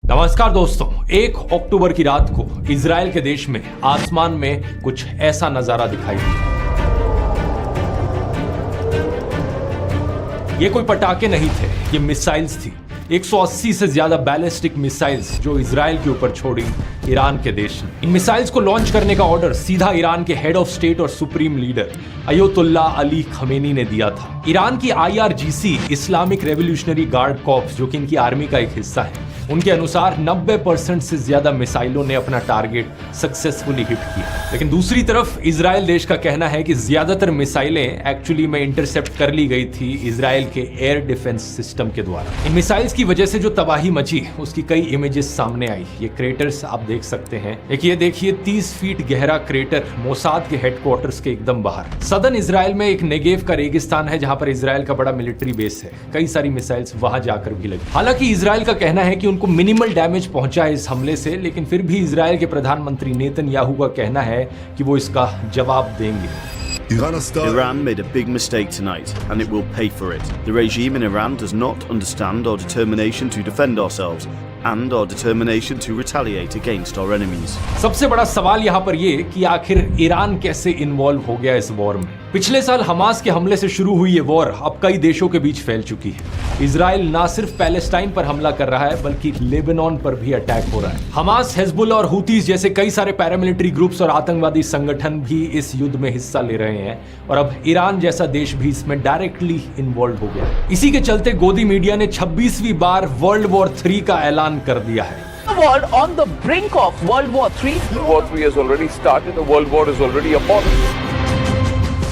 नमस्कार दोस्तों, 1 अक्टूबर की रात को इजराइल के देश में आसमान में कुछ ऐसा नजारा दिखाई दिया। ये कोई पटाखे नहीं थे, ये मिसाइल्स थी। 180 से ज्यादा बैलिस्टिक मिसाइल्स जो इजराइल के ऊपर छोड़ी ईरान के देश ने। इन मिसाइल्स को लॉन्च करने का ऑर्डर सीधा ईरान के हेड ऑफ स्टेट और सुप्रीम लीडर अयतुल्ला अली खमेनी ने दिया था। ईरान की IRGC Islamic revolutionary guard corps, जो कि इनकी आर्मी का एक हिस्सा है, उनके अनुसार 90% से ज्यादा मिसाइलों ने अपना टारगेट सक्सेसफुली हिट किया। लेकिन दूसरी तरफ इजराइल देश का कहना है कि ज्यादातर मिसाइलें एक्चुअली में इंटरसेप्ट कर ली गई थी इजराइल के एयर डिफेंस सिस्टम के द्वारा। इन मिसाइल्स की वजह से जो तबाही मची उसकी कई इमेजेस सामने आई। ये क्रेटर्स आप देख सकते हैं। एक ये देखिए 30 फीट गहरा क्रेटर मोसाद के हेडक्वार्टर्स के एकदम बाहर। सदर्न इजराइल में एक नेगेव का रेगिस्तान है जहां पर इजराइल का बड़ा मिलिट्री बेस है। कई सारी मिसाइल्स वहां जाकर भी लगी। हालांकि इजराइल का कहना है कि उनको मिनिमल डैमेज पहुंचा है इस हमले से, लेकिन फिर भी इजराइल के प्रधानमंत्री नेतन्याहू का कहना है कि वो इसका जवाब देंगे। Iran made a big mistake tonight, and it will pay for it. The regime in Iran does not understand our determination to defend ourselves and our determination to retaliate against our enemies. सबसे बड़ा सवाल यहाँ पर ये कि आखिर Iran कैसे involve हो गया इस वॉर में। पिछले साल हमास के हमले से शुरू हुई ये वॉर अब कई देशों के बीच फैल चुकी है। इजराइल ना सिर्फ पैलेस्टाइन पर हमला कर रहा है बल्कि लेबनान पर भी अटैक हो रहा है। हमास, हिजबुल्लाह और हुतीज जैसे कई सारे पैरामिलिट्री ग्रुप्स और आतंकवादी संगठन भी इस युद्ध में हिस्सा ले रहे हैं और अब ईरान जैसा देश भी इसमें डायरेक्टली इन्वॉल्व हो गया। इसी के चलते गोदी मीडिया ने 26वीं बार वर्ल्ड वॉर 3 का ऐलान कर दिया है। World on the brink of World War III. World War III has already started. The World War is already upon us.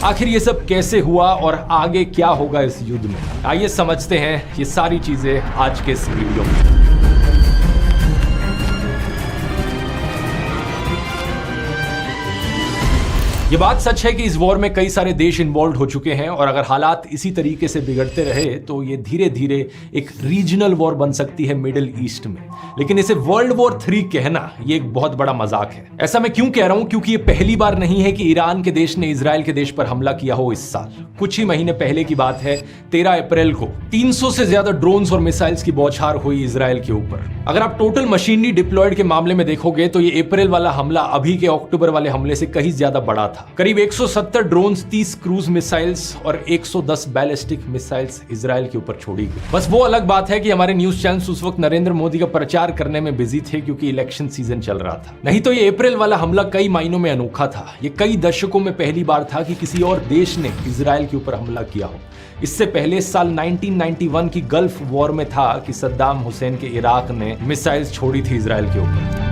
आखिर ये सब कैसे हुआ और आगे क्या होगा इस युद्ध में, आइए समझते हैं ये सारी चीजें आज के इस वीडियो में। ये बात सच है कि इस वॉर में कई सारे देश इन्वॉल्व हो चुके हैं और अगर हालात इसी तरीके से बिगड़ते रहे तो ये धीरे धीरे एक रीजनल वॉर बन सकती है मिडिल ईस्ट में। लेकिन इसे वर्ल्ड वॉर 3 कहना ये एक बहुत बड़ा मजाक है। ऐसा मैं क्यों कह रहा हूं? क्योंकि ये पहली बार नहीं है कि ईरान के देश ने इजराइल के देश पर हमला किया हो इस साल। कुछ ही महीने पहले की बात है, 13 अप्रैल को 300 से ज्यादा ड्रोन्स और मिसाइल्स की बौछार हुई इजराइल के ऊपर। अगर आप टोटल मशीनरी डिप्लॉयड के मामले में देखोगे तो ये अप्रैल वाला हमला अभी के अक्टूबर वाले हमले से कहीं ज्यादा बड़ा था। करीब 170 ड्रोन्स, 30 क्रूज मिसाइल्स और 110 बैलिस्टिक मिसाइल्स इजराइल के ऊपर छोड़ी गई। बस वो अलग बात है कि हमारे न्यूज चैनल्स उस वक्त नरेंद्र मोदी का प्रचार करने में बिजी थे क्योंकि इलेक्शन सीजन चल रहा था। नहीं तो ये अप्रैल वाला हमला कई मायनों में अनोखा था। ये कई दशकों में पहली बार था कि किसी और देश ने इजराइल के ऊपर हमला किया हो। इससे पहले साल 1991 की गल्फ वॉर में था कि सद्दाम हुसैन के इराक ने मिसाइल्स छोड़ी थी इजराइल के ऊपर।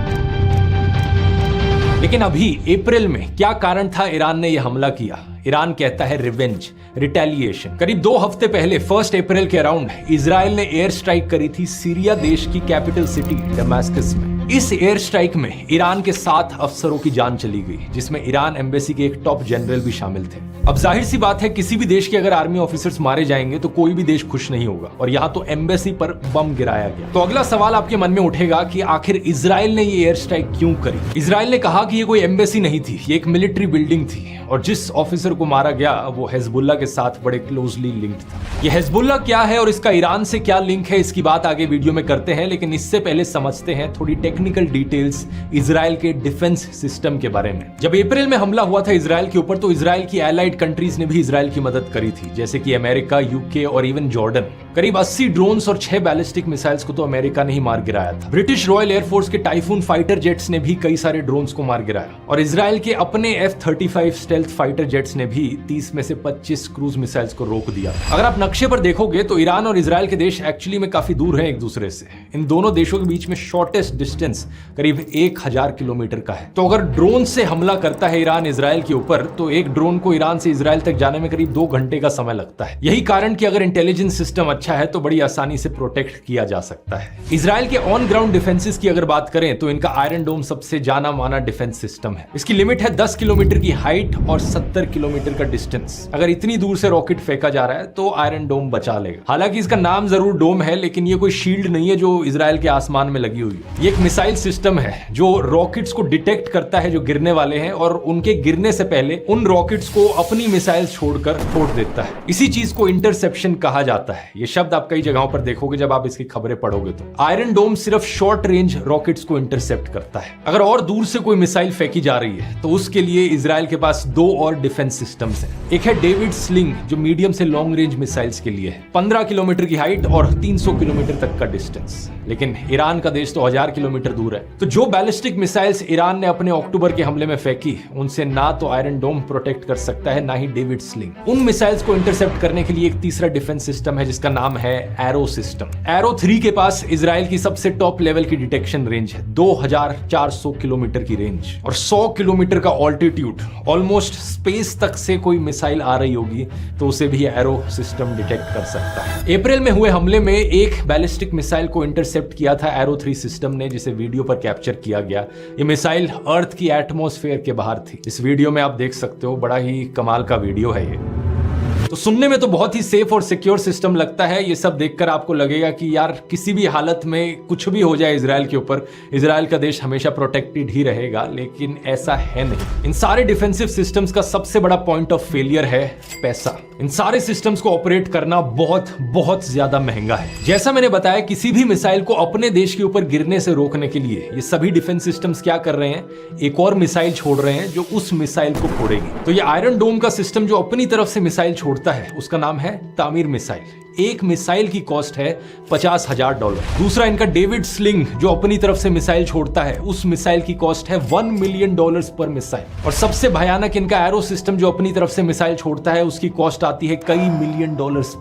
लेकिन अभी अप्रैल में क्या कारण था ईरान ने यह हमला किया? ईरान कहता है रिवेंज, रिटेलिएशन। करीब 2 हफ्ते पहले 1 अप्रैल के अराउंड इजराइल ने एयर स्ट्राइक करी थी सीरिया देश की कैपिटल सिटी दमास्कस में। इस एयर स्ट्राइक में ईरान के 7 अफसरों की जान चली गई, जिसमें ईरान एम्बेसी के एक टॉप जनरल भी शामिल थे। अब जाहिर सी बात है, किसी भी देश के अगर आर्मी ऑफिसर्स मारे जाएंगे तो कोई भी देश खुश नहीं होगा और यहाँ तो एम्बेसी पर बम गिराया गया। तो अगला सवाल आपके मन में उठेगा कि आखिर इजराइल ने ये एयर स्ट्राइक क्यों करी? इजराइल ने कहा कि ये कोई एम्बेसी नहीं थी, ये एक मिलिट्री बिल्डिंग थी और जिस ऑफिसर को मारा गया वो हिजबुल्लाह के साथ बड़े क्लोजली लिंक्ड था। ये हिजबुल्लाह क्या है और इसका ईरान से क्या लिंक है, इसकी बात आगे वीडियो में करते हैं। लेकिन इससे पहले समझते हैं थोड़ी टेक्निकल डिटेल्स इजराइल के डिफेंस सिस्टम के बारे में। जब अप्रैल में हमला हुआ था इजराइल के ऊपर तो इजराइल की एलाइड कंट्रीज ने भी इजराइल की मदद करी थी, जैसे कि अमेरिका, यूके और इवन जॉर्डन। करीब 80 ड्रोन्स और 6 बैलिस्टिक मिसाइल्स को तो अमेरिका ने ही मार गिराया था। ब्रिटिश रॉयल एयरफोर्स के टाइफून फाइटर जेट्स ने भी कई सारे ड्रोन्स को मार गिराया और इजराइल के अपने F-35 स्टेल्थ फाइटर जेट्स ने भी 30 में से 25 क्रूज मिसाइल्स को रोक दिया। अगर आप नक्शे पर देखोगे तो ईरान और इजराइल के देश एक्चुअली में काफी दूर हैं एक दूसरे से। इन दोनों देशों के बीच में शॉर्टेस्ट डिस्टेंस करीब 1000 किलोमीटर का है। तो अगर ड्रोन से हमला करता है ईरान इजराइल के ऊपर तो एक ड्रोन को ईरान से इजराइल तक जाने में करीब 2 घंटे का समय लगता है। यही कारण कि अगर इंटेलिजेंस सिस्टम अच्छा है तो बड़ी आसानी से प्रोटेक्ट किया जा सकता है। इजराइल के ऑन ग्राउंड डिफेंसेस की अगर बात करें तो इनका आयरन डोम सबसे जाना माना डिफेंस सिस्टम है। इसकी लिमिट है 10 किलोमीटर की हाइट और 70 किलोमीटर का डिस्टेंस। अगर इतनी दूर से रॉकेट फेंका जा रहा है तो आयरन डोम बचा लेगा। हालांकि इसका नाम जरूर डोम है, लेकिन ये कोई शील्ड नहीं है जो इजराइल के आसमान में लगी हुई है। ये एक मिसाइल सिस्टम है जो रॉकेट्स को डिटेक्ट करता है जो गिरने वाले हैं और उनके गिरने से पहले उन रॉकेट्स को अपनी मिसाइल छोड़कर फोड़ देता है। इसी चीज को इंटरसेप्शन कहा जाता है। ये शब्द आप कई जगहों पर देखोगे जब आप इसकी खबरें पढ़ोगे तो। आयरन डोम सिर्फ शॉर्ट रेंज रॉकेट्स को इंटरसेप्ट करता है। अगर और दूर से कोई मिसाइल फेंकी जा रही है तो उसके लिए इजराइल के पास 2 और डिफेंस सिस्टम्स हैं। एक है डेविड स्लिंग जो मीडियम से लॉन्ग रेंज मिसाइल्स के लिए है, 15 किलोमीटर की हाइट और 300 किलोमीटर तक का डिस्टेंस। लेकिन ईरान का देश तो 1000 किलोमीटर दूर है, तो जो बैलिस्टिक मिसाइल्स ईरान ने अपने अक्टूबर के हमले में फेंकी उनसे ना तो आयरन डोम प्रोटेक्ट कर सकता है ना ही डेविड स्लिंग। उन मिसाइल्स को इंटरसेप्ट करने के लिए एक तीसरा डिफेंस सिस्टम है जिसका नाम है एरो सिस्टम। एरो 3 के पास इजराइल की सबसे टॉप लेवल की डिटेक्शन रेंज है, 2400 किलोमीटर की रेंज और 100 किलोमीटर का ऑल्टीट्यूड। ऑलमोस्ट स्पेस तक से कोई मिसाइल आ रही होगी तो उसे भी एरो सिस्टम डिटेक्ट कर सकता है। अप्रैल में हुए हमले में एक बैलिस्टिक मिसाइल को इंटरसेप्ट किया था एरो 3 सिस्टम ने, जिसे वीडियो पर कैप्चर किया गया। ये मिसाइल अर्थ की एटमॉस्फेयर के बाहर थी। इस वीडियो में आप देख सकते हो, बड़ा ही कमाल का वीडियो है ये। तो सुनने में तो बहुत ही सेफ और सिक्योर सिस्टम लगता है। ये सब देखकर आपको लगेगा कि यार किसी भी हालत में कुछ भी हो जाए इजराइल के ऊपर, इजराइल का देश हमेशा प्रोटेक्टेड ही रहेगा, लेकिन ऐसा है नहीं। इन सारे डिफेंसिव सिस्टम्स का सबसे बड़ा पॉइंट ऑफ फेलियर है पैसा। इन सारे सिस्टम्स को ऑपरेट करना बहुत बहुत ज्यादा महंगा है। जैसा मैंने बताया, किसी भी मिसाइल को अपने देश के ऊपर गिरने से रोकने के लिए ये सभी डिफेंस सिस्टम्स क्या कर रहे हैं, एक और मिसाइल छोड़ रहे हैं जो उस मिसाइल को फोड़ेगी। तो ये आयरन डोम का सिस्टम जो अपनी तरफ से मिसाइल छोड़ता है उसका नाम है तामीर मिसाइल। एक मिसाइल की कॉस्ट है $50,000। दूसरा इनका डेविड स्लिंग जो अपनी तरफ से मिसाइल छोड़ता है, उस मिसाइल की कॉस्ट है $1 मिलियन पर मिसाइल। और सबसे भयानक इनका एरो सिस्टम जो अपनी तरफ से मिसाइल छोड़ता है, उसकी कॉस्ट आती है कई $मिलियन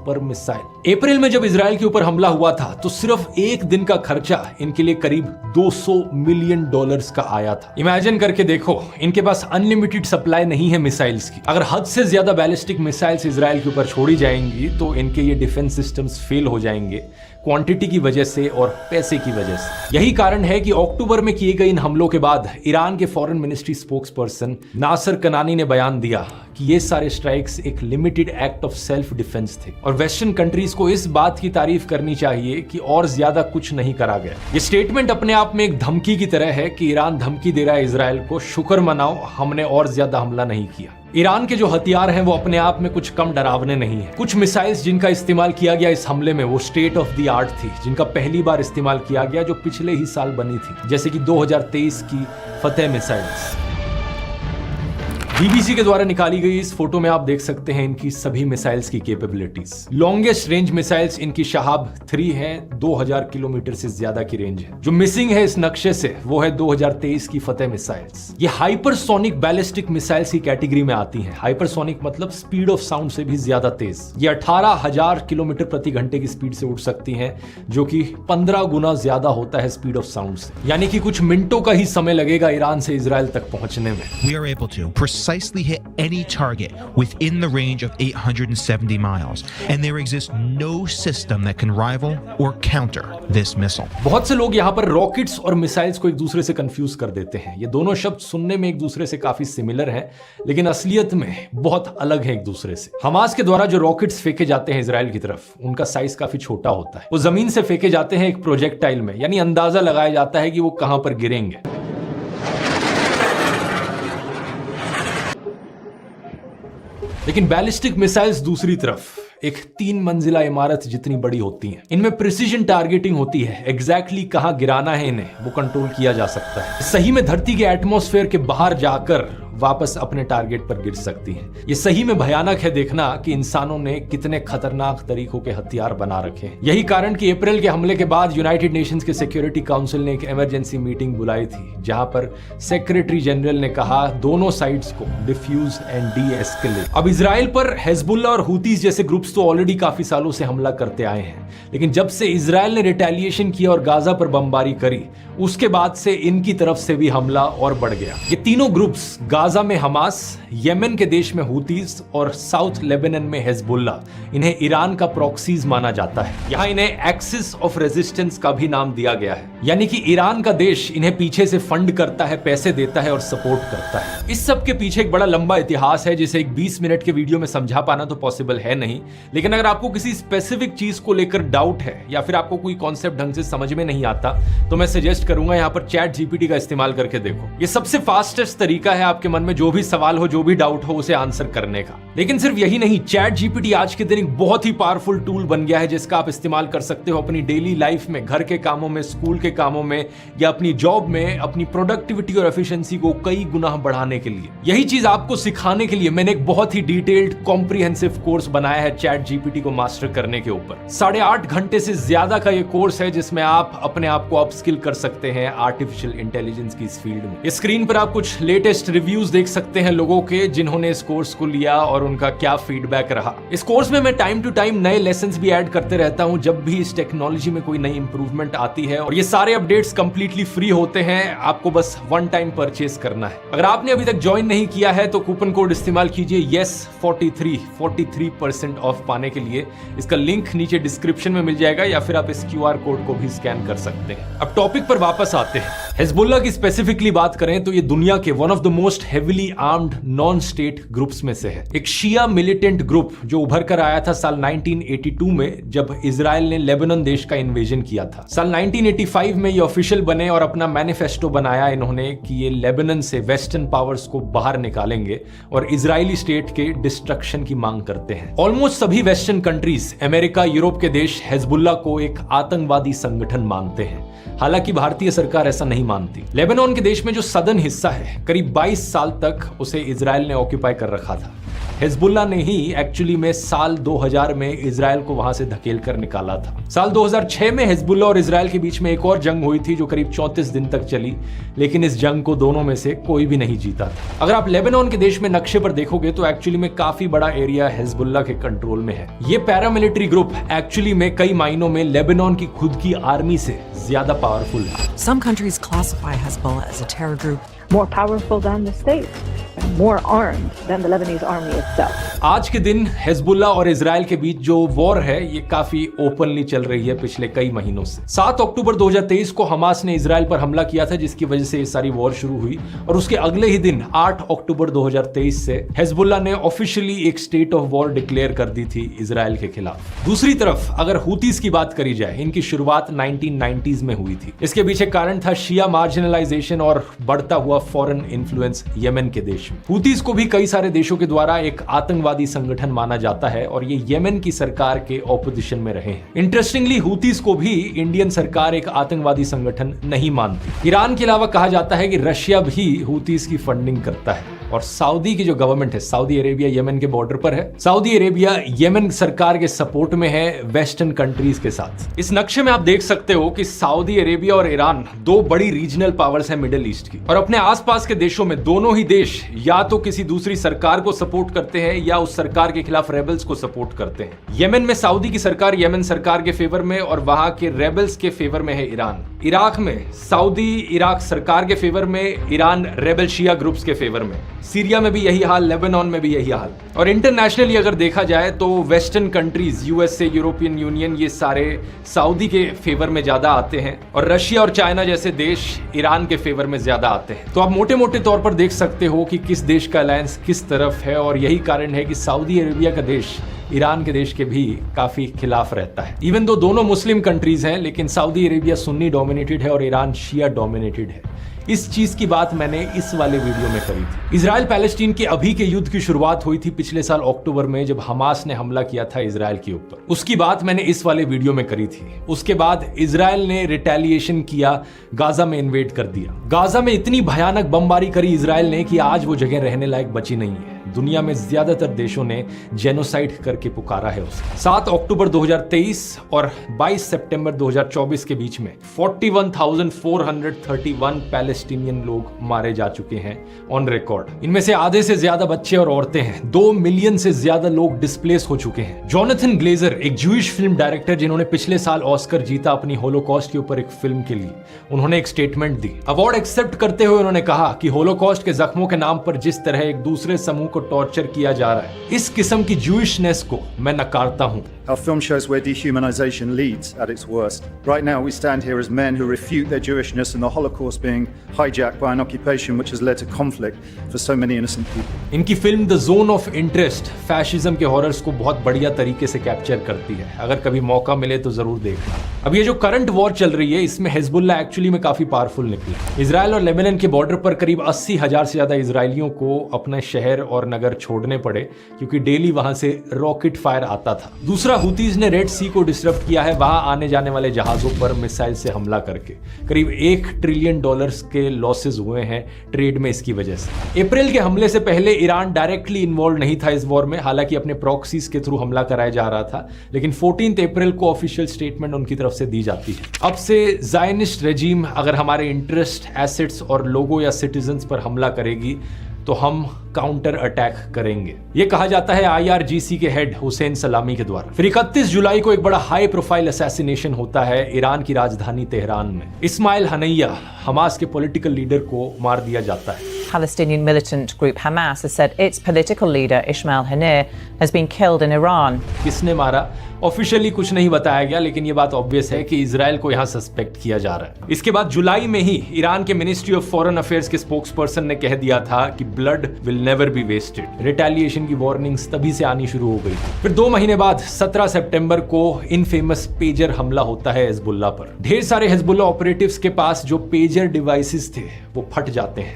पर मिसाइल। अप्रैल में जब इजराइल के ऊपर हमला हुआ था तो सिर्फ एक दिन का खर्चा इनके लिए करीब $200 मिलियन का आया था। इमेजिन करके देखो, इनके पास अनलिमिटेड सप्लाई नहीं है मिसाइल्स की। अगर हद से ज्यादा बैलिस्टिक मिसाइल्स इजराइल के ऊपर छोड़ी जाएंगी तो इनके ये डिफेंस सिस्टम्स फेल हो जाएंगे, क्वांटिटी की वजह से और पैसे की वजह से। यही कारण है कि अक्टूबर में किए गए इन हमलों के बाद ईरान के फॉरेन मिनिस्ट्री स्पोक्सपर्सन नासर कनानी ने बयान दिया कि ये सारे स्ट्राइक्स एक limited act of self defence थे और वेस्टर्न कंट्रीज को इस बात की तारीफ करनी चाहिए कि और ज्यादा कुछ नहीं करा गया। ये स्टेटमेंट अपने आप में एक धमकी की तरह है कि ईरान धमकी दे रहा है इजराइल को, शुक्र मनाओ हमने और ज्यादा हमला नहीं किया। ईरान के जो हथियार हैं वो अपने आप में कुछ कम डरावने नहीं है। कुछ मिसाइल्स जिनका इस्तेमाल किया गया इस हमले में वो स्टेट ऑफ द आर्ट थी, जिनका पहली बार इस्तेमाल किया गया, जो पिछले ही साल बनी थी, जैसे कि 2023 की फतेह मिसाइल्स। बीबीसी के द्वारा निकाली गई इस फोटो में आप देख सकते हैं इनकी सभी मिसाइल्स की कैपेबिलिटीज। लॉन्गेस्ट रेंज मिसाइल्स इनकी शहाब 3 है, 2000 किलोमीटर से ज्यादा की रेंज है। जो मिसिंग है इस नक्शे से वो है 2023 की फतेह मिसाइल्स। ये हाइपरसोनिक बैलिस्टिक मिसाइल्स की कैटेगरी में आती हैं। हाइपरसोनिक मतलब स्पीड ऑफ साउंड से भी ज्यादा तेज। ये 18,000 किलोमीटर प्रति घंटे की स्पीड से उड़ सकती हैं, जो कि 15 गुना ज्यादा होता है स्पीड ऑफ साउंड से। यानी कि कुछ मिनटों का ही समय लगेगा ईरान से इजराइल तक पहुंचने में। We are able to precisely hit any target within the range of 870 miles, and there exists no system that can rival or counter this missile. बहुत से लोग यहाँ पर रॉकेट्स और मिसाइल्स को एक दूसरे से कंफ्यूज कर देते हैं। ये दोनों शब्द सुनने में एक दूसरे से काफी सिमिलर हैं, लेकिन असलियत में बहुत अलग है एक दूसरे से। हमास के द्वारा जो रॉकेट्स फेंके जाते हैं इजराइल की तरफ, उनका साइज काफी छोटा होता है। वो जमीन से फेंके जाते हैं एक प्रोजेक्टाइल में, यानी अंदाजा लगाया जाता है कि वो कहां पर गिरेंगे। लेकिन बैलिस्टिक मिसाइल्स दूसरी तरफ एक 3 मंजिला इमारत जितनी बड़ी होती हैं। इनमें प्रिसीजन टारगेटिंग होती है, एग्जैक्टली कहां गिराना है इन्हें वो कंट्रोल किया जा सकता है। सही में धरती के एटमॉस्फेयर के बाहर जाकर वापस अपने टारगेट पर गिर सकती हैं। ये सही में भयानक है देखना कि इंसानों ने कितने खतरनाक तरीकों के हथियार बना रखे हैं। यही कारण कि अप्रैल के हमले के बाद यूनाइटेड नेशंस के सिक्योरिटी काउंसिल ने एक इमरजेंसी मीटिंग बुलाई थी, जहां पर सेक्रेटरी जनरल ने कहा दोनों साइड्स को डिफ्यूज एंड डी एस्केलेट। अब इजराइल पर हिजबुल्लाह और हुतीज जैसे ग्रुप्स तो ऑलरेडी काफी सालों से हमला करते आए हैं, लेकिन जब से इजराइल ने रिटेलिएशन किया और गाजा पर बमबारी करी, उसके बाद से इनकी तरफ से भी हमला और बढ़ गया। ये तीनों ग्रुप्स गाजा में हमास, येमेन के देश में हूतीज और साउथ लेबनान में हिजबुल्ला, इन्हें ईरान का प्रॉक्सीज माना जाता है। यहाँ इन्हें एक्सिस ऑफ रेजिस्टेंस का भी नाम दिया गया है, यानी कि ईरान का देश इन्हें पीछे से फंड करता है, पैसे देता है और सपोर्ट करता है। इस सब के पीछे एक बड़ा लंबा इतिहास है जिसे एक 20 मिनट के वीडियो में समझा पाना तो पॉसिबल है नहीं, लेकिन अगर आपको किसी स्पेसिफिक चीज को लेकर डाउट है या फिर आपको कोई कॉन्सेप्ट ढंग से समझ में नहीं आता तो मैं सजेस्ट करूंगा यहाँ पर चैट जीपीटी का इस्तेमाल करके देखो। ये सबसे फास्टेस्ट तरीका है आपके मन में जो भी सवाल हो, जो भी डाउट हो, उसे आंसर करने का। लेकिन सिर्फ यही नहीं, चैट जीपीटी आज के दिन एक बहुत ही पावरफुल टूल बन गया है जिसका आप इस्तेमाल कर सकते हो अपनी डेली लाइफ में, घर के कामों में, स्कूल के कामों में या अपनी जॉब में अपनी प्रोडक्टिविटी और एफिशिएंसी को कई गुना बढ़ाने के लिए। यही चीज आपको सिखाने के लिए मैंने एक बहुत ही डिटेल्ड कॉम्प्रिहेंसिव कोर्स बनाया है चैट जीपीटी को मास्टर करने के ऊपर। 8.5 घंटे से ज्यादा का ये कोर्स है जिसमें आप अपने आप को अपस्किल कर सकते हैं आर्टिफिशियल इंटेलिजेंस की इस फील्ड में। इस स्क्रीन पर आप कुछ लेटेस्ट रिव्यूज देख सकते हैं लोगों के जिन्होंने इस कोर्स को लिया और उनका क्या फीडबैक रहा। इस कोर्स में मैं टाइम टू टाइम नए लेसन्स भी ऐड करते रहता हूं जब भी इस टेक्नोलॉजी में कोई नई इंप्रूवमेंट आती है, और ये सारे अपडेट्स कंप्लीटली फ्री होते हैं, आपको बस वन टाइम परचेस करना है। अगर आपने अभी तक ज्वाइन नहीं किया है तो कूपन कोड इस्तेमाल कीजिए yes43 ऑफ पाने के लिए। इसका लिंक नीचे डिस्क्रिप्शन में मिल जाएगा या फिर आप इस QR कोड को भी स्कैन कर सकते हैं। अब टॉपिक पर वापस आते हैं। हिजबुल्ला की स्पेसिफिकली बात करें तो ये दुनिया के one of the most heavily armed non state groups में से है। एक शिया मिलिटेंट ग्रुप जो उभर कर आया था साल 1982 में जब इजराइल ने लेबनान देश का इन्वेजन किया था। साल 1985 में ये ऑफिशियल बने और अपना मैनिफेस्टो बनाया इन्होंने कि ये लेबनान से वेस्टर्न पावर्स को बाहर निकालेंगे और इजरायली स्टेट के डिस्ट्रक्शन की मांग करते हैं। ऑलमोस्ट सभी वेस्टर्न कंट्रीज, अमेरिका, यूरोप के देश हिजबुल्ला को एक आतंकवादी संगठन मानते हैं। हालांकि भारतीय सरकार ऐसा नहीं मानती। लेबनान के देश में जो सदर्न हिस्सा है करीब 22 साल तक उसे इजराइल ने ऑक्यूपाई कर रखा था। हिजबुल्ला ने ही एक्चुअली में साल 2000 में इजराइल को वहां से धकेल कर निकाला था। साल 2006 में हिजबुल्ला और इजराइल के बीच में एक और जंग हुई थी जो करीब 34 दिन तक चली, लेकिन इस जंग को दोनों में से कोई भी नहीं जीता था। अगर आप लेबनान के देश में नक्शे पर देखोगे तो एक्चुअली में काफी बड़ा एरिया हिजबुल्ला के कंट्रोल में है। ये पैरामिलिट्री ग्रुप एक्चुअली में कई मायनों में लेबनान की खुद की आर्मी से ज्यादा पावरफुल है। Some countries classify Hezbollah as a terror group. More powerful than the state and more armed than the Lebanese army itself. आज के दिन हिजबुल्ला और इजराइल के बीच जो वॉर है ये काफी ओपनली चल रही है पिछले कई महीनों से। 7 अक्टूबर 2023 को हमास ने इजराइल पर हमला किया था जिसकी वजह से ये सारी वॉर शुरू हुई, और उसके अगले ही दिन 8 अक्टूबर 2023 से हिजबुल्ला ने ऑफिशियली एक स्टेट ऑफ वॉर डिक्लेयर कर दी थी इजराइल के खिलाफ। दूसरी तरफ अगर हूतीज की बात करी जाए, इनकी शुरुआत 1990s में हुई थी। इसके पीछे कारण था शिया मार्जिनलाइजेशन और बढ़ता हुआ फॉरेन इन्फ्लुएंस येमेन के देश में। हूतीज को भी कई सारे देशों के द्वारा एक आतंकवादी संगठन माना जाता है और ये येमेन की सरकार के ऑपोजिशन में रहे हैं। इंटरेस्टिंगली हूतीज को भी इंडियन सरकार एक आतंकवादी संगठन नहीं मानती। ईरान के अलावा कहा जाता है कि रशिया भी हूतीज की फंडिंग करता है, और सऊदी की जो गवर्नमेंट है, सऊदी अरेबिया येमेन के बॉर्डर पर है। सऊदी अरेबिया येमेन सरकार के सपोर्ट में है वेस्टर्न कंट्रीज के साथ। इस नक्शे में आप देख सकते हो कि सऊदी अरेबिया और ईरान दो बड़ी रीजनल पावर्स हैं मिडिल ईस्ट की, और अपने आसपास के देशों में दोनों ही देश या तो किसी दूसरी सरकार को सपोर्ट करते हैं या उस सरकार के खिलाफ रेबल्स को सपोर्ट करते हैं। येमेन में सऊदी की सरकार येमेन सरकार के फेवर में और वहां के रेबल्स के फेवर में है ईरान। इराक में सऊदी इराक सरकार के फेवर में, ईरान रेबल शिया ग्रुप्स के फेवर में। सीरिया में भी यही हाल, लेबनान में भी यही हाल। और इंटरनेशनली अगर देखा जाए तो western countries, USA, European union, ये सारे सऊदी के फेवर में ज्यादा आते हैं, और रशिया और चाइना जैसे देश ईरान के फेवर में ज्यादा आते हैं। तो आप मोटे मोटे तौर पर देख सकते हो कि किस देश का अलायंस किस तरफ है, और यही कारण है कि सऊदी अरेबिया का देश ईरान के देश के भी काफी खिलाफ रहता है। इवन दो दोनों मुस्लिम कंट्रीज हैं, लेकिन सऊदी अरेबिया सुन्नी डोमिनेटेड है और ईरान शिया डोमिनेटेड है। इस चीज की बात मैंने इस वाले वीडियो में करी थी। इजराइल पैलेस्टीन के अभी के युद्ध की शुरुआत हुई थी पिछले साल अक्टूबर में जब हमास ने हमला किया था इजराइल के ऊपर। उसकी बात मैंने इस वाले वीडियो में करी थी। उसके बाद इजराइल ने रिटेलिएशन किया, गाजा में इन्वेड कर दिया। गाजा में इतनी भयानक बमबारी करी इजराइल ने कि आज वो जगह रहने लायक बची नहीं है। दुनिया में ज्यादातर देशों ने जेनोसाइड करके पुकारा है उसे। 7 अक्टूबर 2023 और 22 सितंबर 2024 के बीच में 41,431 पैलेस्टीनियन लोग मारे जा चुके हैं ऑन रिकॉर्ड। इनमें से आधे से ज्यादा बच्चे और औरतें हैं। 2 मिलियन से ज्यादा लोग डिस्प्लेस हो चुके हैं। जोनाथन ग्लेजर, एक ज्यूइश फिल्म डायरेक्टर जिन्होंने पिछले साल ऑस्कर जीता अपनी होलोकॉस्ट के ऊपर एक फिल्म के लिए, उन्होंने एक स्टेटमेंट दी। अवार्ड एक्सेप्ट करते हुए उन्होंने कहा कि होलोकॉस्ट के जख्मों के नाम पर जिस तरह एक दूसरे समूह को टॉर्चर किया जा रहा है, इस किस्म की ज्यूइशनेस को मैं नकारता हूं। Our film shows where dehumanization leads at its worst. Right now, we stand here as men who refute their Jewishness and the Holocaust being hijacked by an occupation which has led to conflict for so many innocent people. इनकी film the zone of interest fascism के horrors को बहुत बढ़िया तरीके से capture करती है। अगर कभी मौका मिले तो जरूर देखना। अब ये जो करंट वॉर चल रही है, इसमें हिजबुल्लाह एक्चुअली में काफी पावरफुल निकला। इजराइल और लेबनान के बॉर्डर पर करीब 80,000 से ज्यादा इजरायलियों को अपने शहर और नगर छोड़ने पड़े, क्योंकि डेली वहां से रॉकेट फायर आता था। दूसरा, हुतीज ने रेड सी को डिसरप्ट किया है, वहां आने जाने वाले जहाजों पर मिसाइल से हमला करके करीब $1 ट्रिलियन के लॉसेस हुए हैं ट्रेड में इसकी वजह से। अप्रैल के हमले से पहले ईरान डायरेक्टली इन्वॉल्व नहीं था इस वॉर में, हालांकि अपने प्रॉक्सीज के थ्रू हमला कराया जा रहा था, लेकिन 14 अप्रैल को ऑफिशियल स्टेटमेंट उनकी तरफ से दी जाती है। अब से ज़ायनिस्ट रेजिम अगर हमारे इंटरेस्ट, एसेट्स और लोगों या सिटीजन्स पर हमला करेगी तो हम काउंटर अटैक करेंगे, ये कहा जाता है IRGC के हेड हुसैन सलामी के द्वारा। फिर 31 जुलाई को एक बड़ा हाई प्रोफाइल असैसिनेशन होता है ईरान की राजधानी तेहरान में। इस्माइल हनैया, हमास के पॉलिटिकल लीडर को मार दिया जाता है। Palestinian militant group Hamas has said its political leader Ismail Haniyeh has been killed in Iran. किसने मारा ऑफिशियली कुछ नहीं बताया गया, लेकिन ये बात ऑब्वियस है कि इजराइल को यहाँ सस्पेक्ट किया जा रहा है। इसके बाद जुलाई में ही ईरान के मिनिस्ट्री ऑफ फॉरेन अफेयर्स के स्पोक्सपर्सन ने कह दिया था कि blood will never be wasted. Retaliation की वार्निंग्स तभी से आनी शुरू हो गई। फिर 2 महीने बाद 17 सितंबर को इनफेमस पेजर हमला होता है हिजबुल्लाह पर। ढेर सारे हिजबुल्लाह ऑपरेटिव्स के पास जो पेजर डिवाइसेस थे वो फट जाते हैं,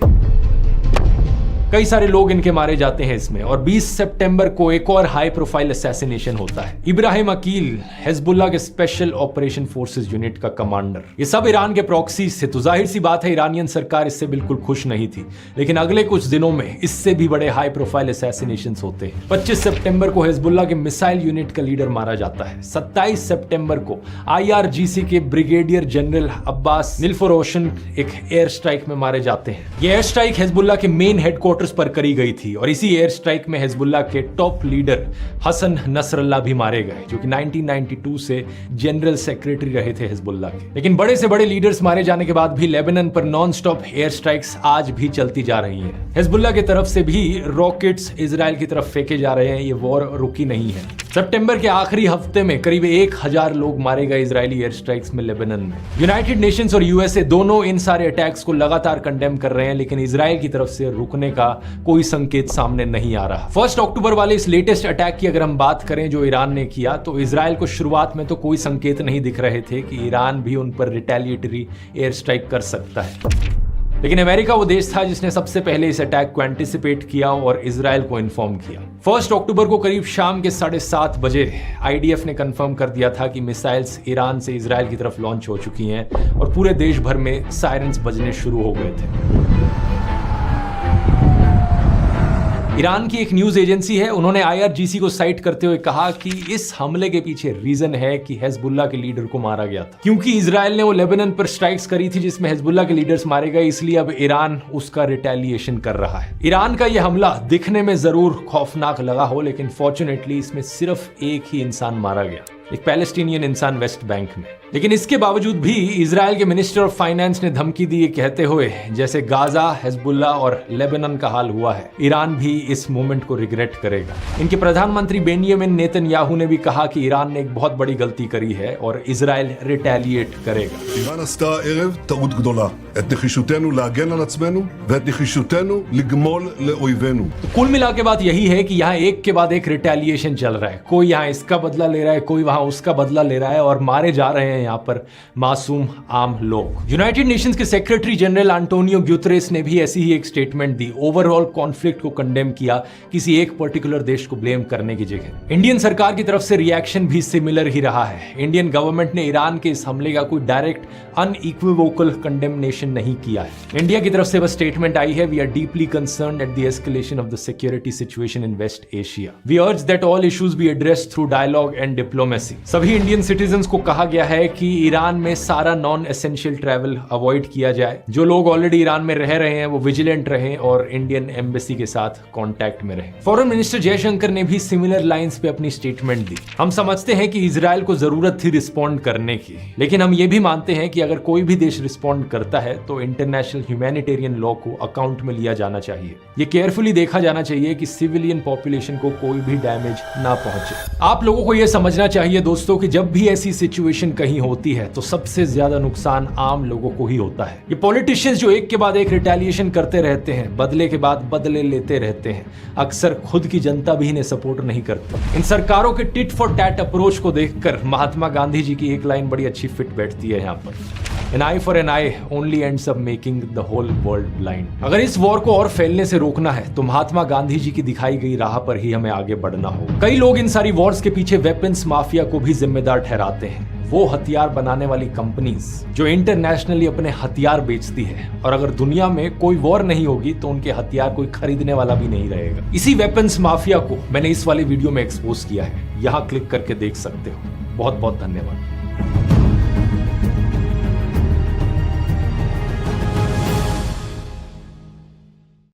कई सारे लोग इनके मारे जाते हैं इसमें। और 20 सितंबर को एक और हाई प्रोफाइल असैसिनेशन होता है। इब्राहिम अकील, हिजबुल्लाह के स्पेशल ऑपरेशन फोर्सेस यूनिट का कमांडर, ये सब ईरान के प्रॉक्सीज थे, तो जाहिर सी बात है ईरानियन सरकार इससे बिल्कुल खुश नहीं थी। लेकिन अगले कुछ दिनों में इससे भी बड़े हाई प्रोफाइल असैसिनेशंस होते हैं। 25 सितंबर को हिजबुल्लाह के मिसाइल यूनिट का लीडर मारा जाता है। 27 सितंबर को IRGC के ब्रिगेडियर जनरल अब्बास निलफरोशन एक एयर स्ट्राइक में मारे जाते हैं। ये एयर स्ट्राइक हिजबुल्लाह के मेन हेडक्वार्टर पर करी गई थी, और इसी एयर स्ट्राइक में हिजबुल्लाह के टॉप लीडर हसन नसरल्लाह भी मारे गए, जो कि 1992 से जनरल सेक्रेटरी रहे थे हिजबुल्लाह के। लेकिन बड़े से बड़े लीडर्स मारे जाने के बाद भी लेबनान पर नॉन स्टॉप एयर स्ट्राइक्स आज भी चलती जा रही हैं। हिजबुल्लाह की तरफ से भी रॉकेट्स इजराइल की तरफ फेंके जा रहे हैं। ये वॉर रुकी नहीं है। सितंबर के आखिरी हफ्ते में करीब 1000 लोग मारे गए इजरायली एयर स्ट्राइक्स में लेबनान में। यूनाइटेड नेशंस और USA दोनों इन सारे अटैक्स को लगातार कंडेम कर रहे हैं, लेकिन इजराइल की तरफ से रुकने का कोई संकेत सामने नहीं आ रहा। 1 अक्टूबर वाले इस लेटेस्ट अटैक की अगर हम बात करें जो ईरान ने किया, तो इजराइल को शुरुआत में तो कोई संकेत नहीं दिख रहे थे कि ईरान भी उन पर रिटेलिएटरी एयर स्ट्राइक कर सकता है। लेकिन अमेरिका वो देश था जिसने सबसे पहले इस अटैक को एंटिसिपेट किया और इजराइल को इन्फॉर्म किया। 1 अक्टूबर को करीब शाम के 7:30 बजे IDF ने कंफर्म कर दिया था कि मिसाइल्स ईरान से इजराइल की तरफ लॉन्च हो चुकी हैं, और पूरे देश भर में सायरन्स बजने शुरू हो गए थे। ईरान की एक न्यूज एजेंसी है, उन्होंने IRGC को साइट करते हुए कहा कि इस हमले के पीछे रीजन है कि हिजबुल्लाह के लीडर को मारा गया था। क्योंकि इजराइल ने वो लेबनान पर स्ट्राइक्स करी थी जिसमें हिजबुल्लाह के लीडर्स मारे गए, इसलिए अब ईरान उसका रिटेलिएशन कर रहा है। ईरान का यह हमला दिखने में जरूर खौफनाक लगा हो, लेकिन फॉर्चुनेटली इसमें सिर्फ एक ही इंसान मारा गया, एक पैलेस्टीनियन इंसान वेस्ट बैंक में। लेकिन इसके बावजूद भी इजराइल के मिनिस्टर ऑफ फाइनेंस ने धमकी दी, कहते हुए जैसे गाजा, हिजबुल्लाह और लेबनान का हाल हुआ है, ईरान भी इस मूवमेंट को रिग्रेट करेगा। इनके प्रधानमंत्री बेंजामिन नेतन्याहू ने भी कहा कि ईरान ने एक बहुत बड़ी गलती करी है और इजराइल रिटेलिएट करेगा। איראן עשתה הערב טעות גדולה. את נחישותנו להגן על עצמנו ואת נחישותנו לגמול לאויבינו. तो कुल मिला के बात यही है कि यहाँ एक के बाद एक रिटेलिएशन चल रहा है। कोई यहाँ इसका बदला ले रहा है, कोई वहां वहां उसका बदला ले रहा है और मारे जा रहे हैं यहाँ पर मासूम आम लोग। यूनाइटेड नेशंस के सेक्रेटरी जनरल एंटोनियो ग्यूतरेस ने भी ऐसी ही एक स्टेटमेंट दी, ओवरऑल कॉन्फ्लिक्ट को कंडेम किया किसी एक पर्टिकुलर देश को ब्लेम करने की जगह। इंडियन सरकार की तरफ से रिएक्शन भी सिमिलर ही रहा है। इंडियन गवर्नमेंट ने ईरान के इस हमले का कोई डायरेक्ट अनइक्विवोकल कंडेमनेशन नहीं किया है। इंडिया की तरफ से बस स्टेटमेंट आई है, we are deeply concerned at the escalation of the security situation in West Asia. We urge that all issues be addressed through dialogue and diplomacy. सभी इंडियन सिटीजंस को कहा गया है कि ईरान में सारा नॉन एसेंशियल ट्रैवल अवॉइड किया जाए। जो लोग ऑलरेडी ईरान में रह रहे हैं वो विजिलेंट रहें और इंडियन एम्बेसी के साथ कांटेक्ट में रहें। फॉरेन मिनिस्टर जयशंकर ने भी सिमिलर लाइंस पे अपनी स्टेटमेंट दी। हम समझते हैं कि इजराइल को जरूरत थी रिस्पॉन्ड करने की, लेकिन हम ये भी मानते हैं कि अगर कोई भी देश रिस्पॉन्ड करता है तो इंटरनेशनल ह्यूमैनिटेरियन लॉ को अकाउंट में लिया जाना चाहिए। ये केयरफुली देखा जाना चाहिए कि सिविलियन पॉपुलेशन को कोई भी डैमेज ना पहुंचे। आप लोगों को यह समझना चाहिए दोस्तों कि जब भी ऐसी सिचुएशन कहीं होती है तो सबसे ज्यादा नुकसान आम लोगों को ही होता है। ये पॉलिटिशियंस जो एक के बाद एक रिटेलिएशन करते रहते हैं, बदले के बाद बदले लेते रहते हैं, अक्सर खुद की जनता भी इन्हें सपोर्ट नहीं करती। इन सरकारों के टिट फॉर टैट अप्रोच को देखकर महात्मा गांधी जी की एक लाइन बड़ी अच्छी फिट बैठती है यहाँ पर, An eye for an eye only ends up making the whole world blind। अगर इस वॉर को और फैलने से रोकना है तो महात्मा गांधी जी की दिखाई गई राह पर ही हमें आगे बढ़ना होगा। कई लोग इन सारी वॉर्स के पीछे वेपन्स माफिया को भी जिम्मेदार ठहराते हैं, वो हथियार बनाने वाली कंपनीज जो इंटरनेशनली अपने हथियार बेचती है, और अगर दुनिया में कोई वॉर नहीं होगी तो उनके हथियार कोई खरीदने वाला भी नहीं रहेगा। इसी वेपन्स माफिया को मैंने इस वाली वीडियो में एक्सपोज किया है, यहाँ क्लिक करके देख सकते हो। बहुत बहुत धन्यवाद।